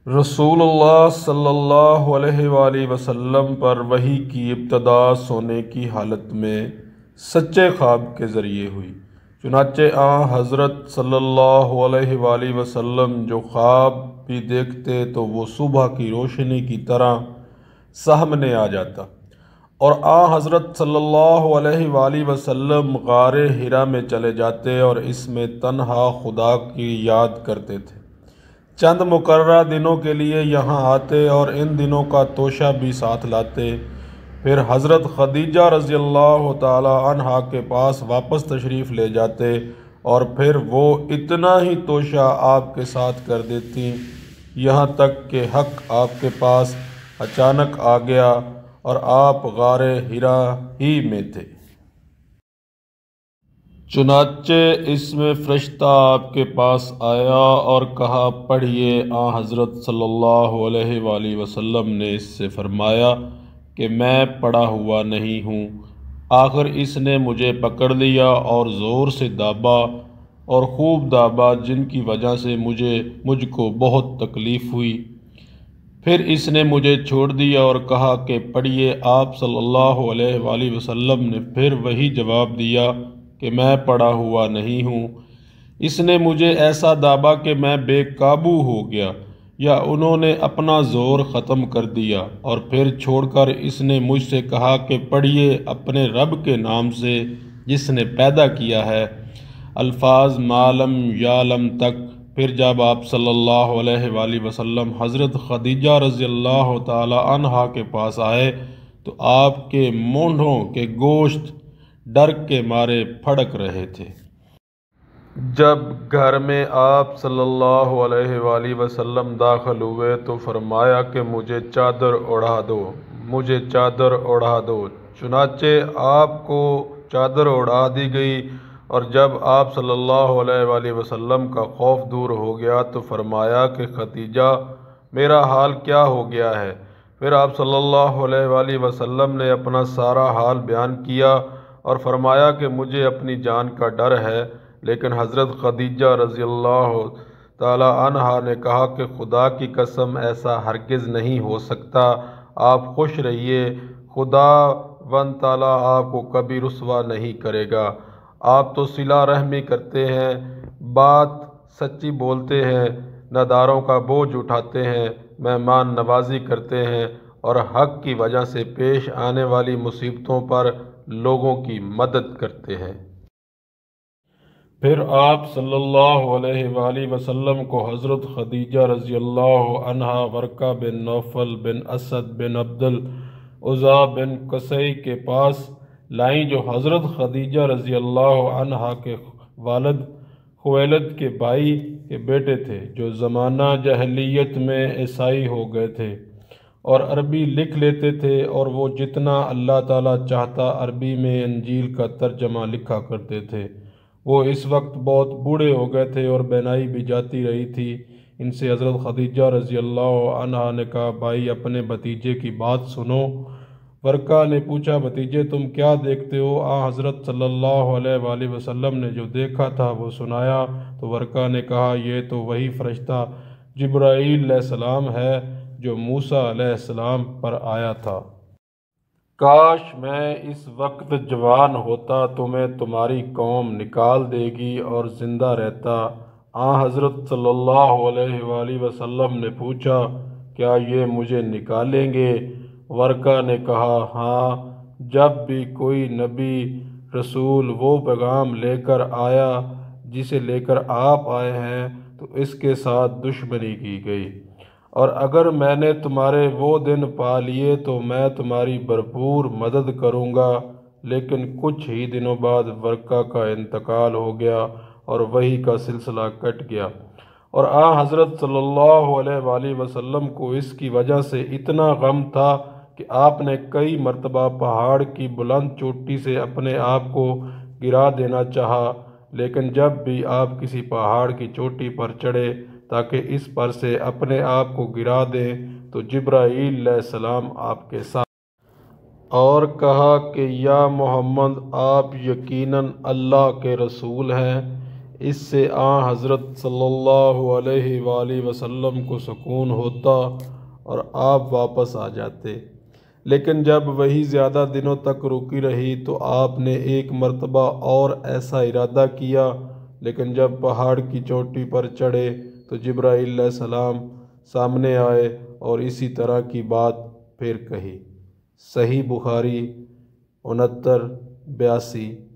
رسول اللہ صلی اللہ علیہ وآلہ وسلم پر وحی کی ابتدا سونے کی حالت میں سچے خواب کے ذریعے ہوئی۔ چنانچہ حضرت صلی اللہ علیہ وآلہ وسلم جو خواب بھی دیکھتے تو وہ صبح کی روشنی کی طرح سامنے آ جاتا، اور حضرت صلی اللہ علیہ وآلہ وسلم غار حرا میں چلے جاتے اور اس میں تنہا خدا کی یاد کرتے تھے۔ چند مقررہ دنوں کے لیے یہاں آتے اور ان دنوں کا توشہ بھی ساتھ لاتے، پھر حضرت خدیجہ رضی اللہ تعالی عنہا کے پاس واپس تشریف لے جاتے اور پھر وہ اتنا ہی توشہ آپ کے ساتھ کر دیتی، یہاں تک کہ حق آپ کے پاس اچانک آ گیا اور آپ غار حرا ہی میں تھے۔ چنانچہ اس میں فرشتہ آپ کے پاس آیا اور کہا پڑھیے۔ حضرت صلی اللہ علیہ وآلہ وسلم نے اس سے فرمایا کہ میں پڑھا ہوا نہیں ہوں۔ آخر اس نے مجھے پکڑ لیا اور زور سے دابا اور خوب دابا، جن کی وجہ سے مجھ کو بہت تکلیف ہوئی۔ پھر اس نے مجھے چھوڑ دیا اور کہا کہ پڑھیے۔ آپ صلی اللہ علیہ وآلہ وسلم نے پھر وہی جواب دیا کہ میں پڑھا ہوا نہیں ہوں۔ اس نے مجھے ایسا دابا کہ میں بے قابو ہو گیا، یا انہوں نے اپنا زور ختم کر دیا، اور پھر چھوڑ کر اس نے مجھ سے کہا کہ پڑھیے اپنے رب کے نام سے جس نے پیدا کیا ہے، الفاظ ما لم یعلم تک۔ پھر جب آپ صلی اللہ علیہ وآلہ وسلم حضرت خدیجہ رضی اللہ تعالی عنہا کے پاس آئے تو آپ کے مونڈھوں کے گوشت ڈر کے مارے پھڑک رہے تھے۔ جب گھر میں آپ صلی اللہ علیہ وآلہ وسلم داخل ہوئے تو فرمایا کہ مجھے چادر اڑا دو، مجھے چادر اڑا دو۔ چنانچہ آپ کو چادر اڑا دی گئی، اور جب آپ صلی اللہ علیہ وآلہ وسلم کا خوف دور ہو گیا تو فرمایا کہ خدیجہ میرا حال کیا ہو گیا ہے؟ پھر آپ صلی اللہ علیہ وآلہ وسلم نے اپنا سارا حال بیان کیا اور فرمایا کہ مجھے اپنی جان کا ڈر ہے، لیکن حضرت خدیجہ رضی اللہ تعالی عنہا نے کہا کہ خدا کی قسم ایسا ہرگز نہیں ہو سکتا، آپ خوش رہیے، خدا ون تعالی آپ کو کبھی رسوا نہیں کرے گا۔ آپ تو صلہ رحمی کرتے ہیں، بات سچی بولتے ہیں، ناداروں کا بوجھ اٹھاتے ہیں، مہمان نوازی کرتے ہیں، اور حق کی وجہ سے پیش آنے والی مصیبتوں پر لوگوں کی مدد کرتے ہیں۔ پھر آپ صلی اللہ علیہ وآلہ وسلم کو حضرت خدیجہ رضی اللہ عنہا ورقہ بن نوفل بن اسد بن عبد العزیٰ بن قصی کے پاس لائیں، جو حضرت خدیجہ رضی اللہ عنہا کے والد خویلد کے بھائی کے بیٹے تھے، جو زمانہ جاہلیت میں عیسائی ہو گئے تھے اور عربی لکھ لیتے تھے، اور وہ جتنا اللہ تعالیٰ چاہتا عربی میں انجیل کا ترجمہ لکھا کرتے تھے۔ وہ اس وقت بہت بوڑھے ہو گئے تھے اور بینائی بھی جاتی رہی تھی۔ ان سے حضرت خدیجہ رضی اللہ عنہا نے کہا بھائی اپنے بھتیجے کی بات سنو۔ ورقہ نے پوچھا بھتیجے تم کیا دیکھتے ہو؟ حضرت صلی اللہ علیہ وآلہ وسلم نے جو دیکھا تھا وہ سنایا تو ورقہ نے کہا یہ تو وہی فرشتہ جبرائیل علیہ السلام ہے جو موسیٰ علیہ السلام پر آیا تھا۔ کاش میں اس وقت جوان ہوتا، تمہیں تمہاری قوم نکال دے گی اور زندہ رہتا۔ حضرت صلی اللہ علیہ وآلہ وسلم نے پوچھا کیا یہ مجھے نکالیں گے؟ ورقہ نے کہا ہاں، جب بھی کوئی نبی رسول وہ پیغام لے کر آیا جسے لے کر آپ آئے ہیں تو اس کے ساتھ دشمنی کی گئی، اور اگر میں نے تمہارے وہ دن پا لیے تو میں تمہاری بھرپور مدد کروں گا۔ لیکن کچھ ہی دنوں بعد ورقہ کا انتقال ہو گیا اور وحی کا سلسلہ کٹ گیا، اور حضرت صلی اللہ علیہ وآلہ وسلم کو اس کی وجہ سے اتنا غم تھا کہ آپ نے کئی مرتبہ پہاڑ کی بلند چوٹی سے اپنے آپ کو گرا دینا چاہا، لیکن جب بھی آپ کسی پہاڑ کی چوٹی پر چڑھے تاکہ اس پر سے اپنے آپ کو گرا دیں تو جبرائیل علیہ السلام آپ کے ساتھ اور کہا کہ یا محمد آپ یقیناً اللہ کے رسول ہیں، اس سے حضرت صلی اللہ علیہ وآلہ وسلم کو سکون ہوتا اور آپ واپس آ جاتے۔ لیکن جب وہی زیادہ دنوں تک رکی رہی تو آپ نے ایک مرتبہ اور ایسا ارادہ کیا، لیکن جب پہاڑ کی چوٹی پر چڑھے تو جبرائیل علیہ السلام سامنے آئے اور اسی طرح کی بات پھر کہی۔ صحیح بخاری 6982۔